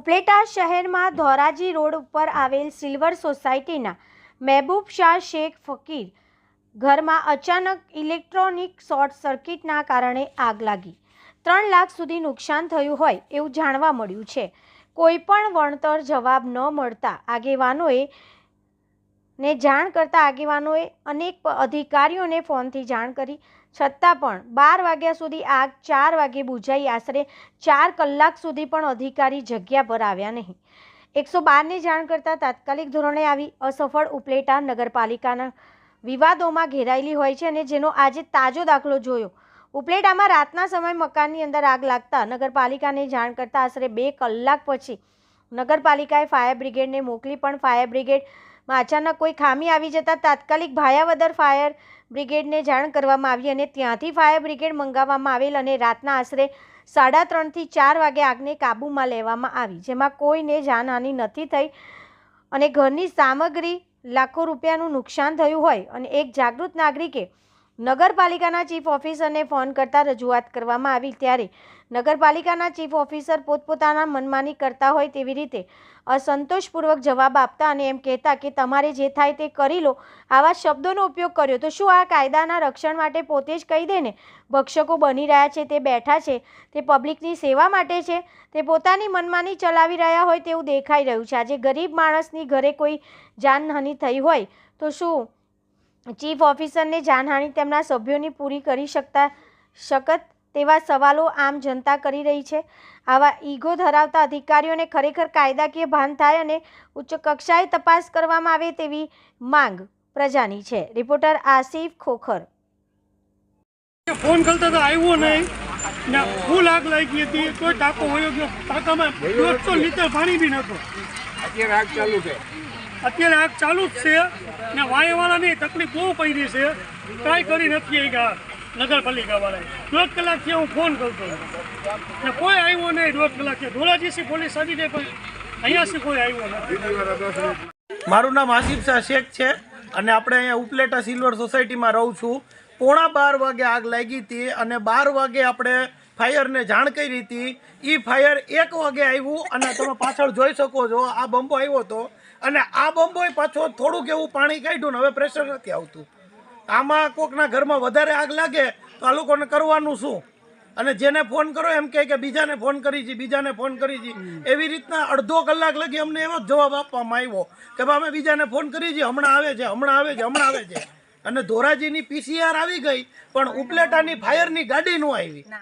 ઉપલેટા શહેરમાં ધોરાજી રોડ ઉપર આવેલ સિલ્વર સોસાયટીના મહેબૂબ શાહ શેખ ફકીર ઘરમાં અચાનક ઇલેક્ટ્રોનિક શોર્ટ સર્કિટના કારણે આગ લાગી 3 લાખ સુધી નુકસાન થયું હોય એવું જાણવા મળ્યું છે। કોઈપણ વળતર જવાબ ન મળતા આગેવાનોએ જાણ કરતા આગેવાનોએ અનેક અધિકારીઓને ફોનથી જાણ કરી છતાં પણ 12 વાગ્યા સુધી આગ 4 વાગે બુઝાઈ આશરે 4 કલાક સુધી પણ અધિકારી જગ્યા પર આવ્યા નહીં। 112ને જાણ કરતા તાત્કાલિક ધોરણે આવી અસફળ ઉપલેટા નગરપાલિકાના વિવાદોમાં ઘેરાયેલી હોય છે અને જેનો આજે તાજો દાખલો જોયો। ઉપલેટામાં રાતના સમયે મકાનની અંદર આગ લાગતા નગરપાલિકાને જાણ કરતા આશરે 2 કલાક પછી નગરપાલિકાએ ફાયર બ્રિગેડને મોકલી પણ ફાયર બ્રિગેડમાં અચાનક કોઈ ખામી આવી જતા તાત્કાલિક ભાયાવદર ફાયર બ્રિગેડને જાણ કરવામાં આવી અને ત્યાંથી ફાયર બ્રિગેડ મંગાવવામાં આવેલ અને રાતના આશરે 3:30 થી 4 વાગે આગને કાબૂમાં લેવામાં આવી, જેમાં કોઈને જાનહાનિ નથી થઈ અને ઘરની સામગ્રી લાખો રૂપિયાનું નુકસાન થયું હોય અને એક જાગૃત નાગરિકે નગરપાલિકાના ચીફ ઓફિસરને ફોન કરતા રજૂઆત કરવામાં આવી ત્યારે નગરપાલિકાના ચીફ ઓફિસર પોતપોતાના મનમાની કરતા હોય તેવી રીતે અસંતોષપૂર્વક જવાબ આપતા અને એમ કહેતા કે તમારે જે થાય તે કરી લો આવા શબ્દોનો ઉપયોગ કર્યો। તો શું આ કાયદાના રક્ષણ માટે પોતે જ કહી દે ને ભક્ષકો બની રહ્યા છે તે બેઠા છે તે પબ્લિકની સેવા માટે છે તે પોતાની મનમાની ચલાવી રહ્યા હોય તેવું દેખાઈ રહ્યું છે। આજે ગરીબ માણસની ઘરે કોઈ જાનહાનિ થઈ હોય તો શું ચીફ ઓફિસરને જાનહાનિ તેમના સભ્યોની પૂરી કરી શકત તેવા સવાલો આમ જનતા કરી રહી છે। આવા ઈગો ધરાવતા અધિકારીઓને ખરેખર કાયદાકીય ભાન થાય અને ઉચ્ચ કક્ષાએ તપાસ કરવામાં આવે તેવી માંગ પ્રજાની છે। રિપોર્ટર આસિફ ખોખર। ફોન કરતા તો આવ્યો નહીં ને ફૂલ આગ લાગી હતી કોઈ ટાંકો વયો ગયો ટાંકામાં 150 લીટર પાણી બી નહોતું। અત્યારે આગ ચાલુ જ છે ને વાયવાળાની તકલીફ બહુ પડી છે, ટ્રાય કરી નથી નગરપાલિકા વાળાએ 1.5 કલાકથી હું ફોન કરતો ને કોઈ આવ્યો નહીં। 1.5 કલાકથી ધોરાજીથી પોલીસ આવી જાય પણ અહીંયાથી કોઈ આવ્યો નથી। મારું નામ આસિફ શાહ શેખ છે અને આપણે અહીંયા ઉપલેટા સિલ્વર સોસાયટીમાં રહું છું। 11:15 વાગે આગ લાગી હતી અને 12 વાગે આપણે ફાયરને જાણ કરી હતી। એ ફાયર 1 વાગે આવ્યું અને તમે પાછળ જોઈ શકો છો આ બંબો આવ્યો હતો અને આ બંબોએ પાછો થોડુંક એવું પાણી કાઢ્યું ને હવે પ્રેશર નથી આવતું। આમાં કોકના ઘરમાં વધારે આગ લાગે તો આ લોકોને કરવાનું શું? અને જેને ફોન કરો એમ કે બીજાને ફોન કરી છે બીજાને ફોન કરી છે, એવી રીતના અડધો કલાક લગી અમને એવો જ જવાબ આપવામાં આવ્યો કે અમે બીજાને ફોન કરી છે, હમણાં આવે છે હમણાં આવે છે હમણાં આવે છે। અને ધોરાજીની PCR આવી ગઈ પણ ઉપલેટાની ફાયરની ગાડી ન આવી।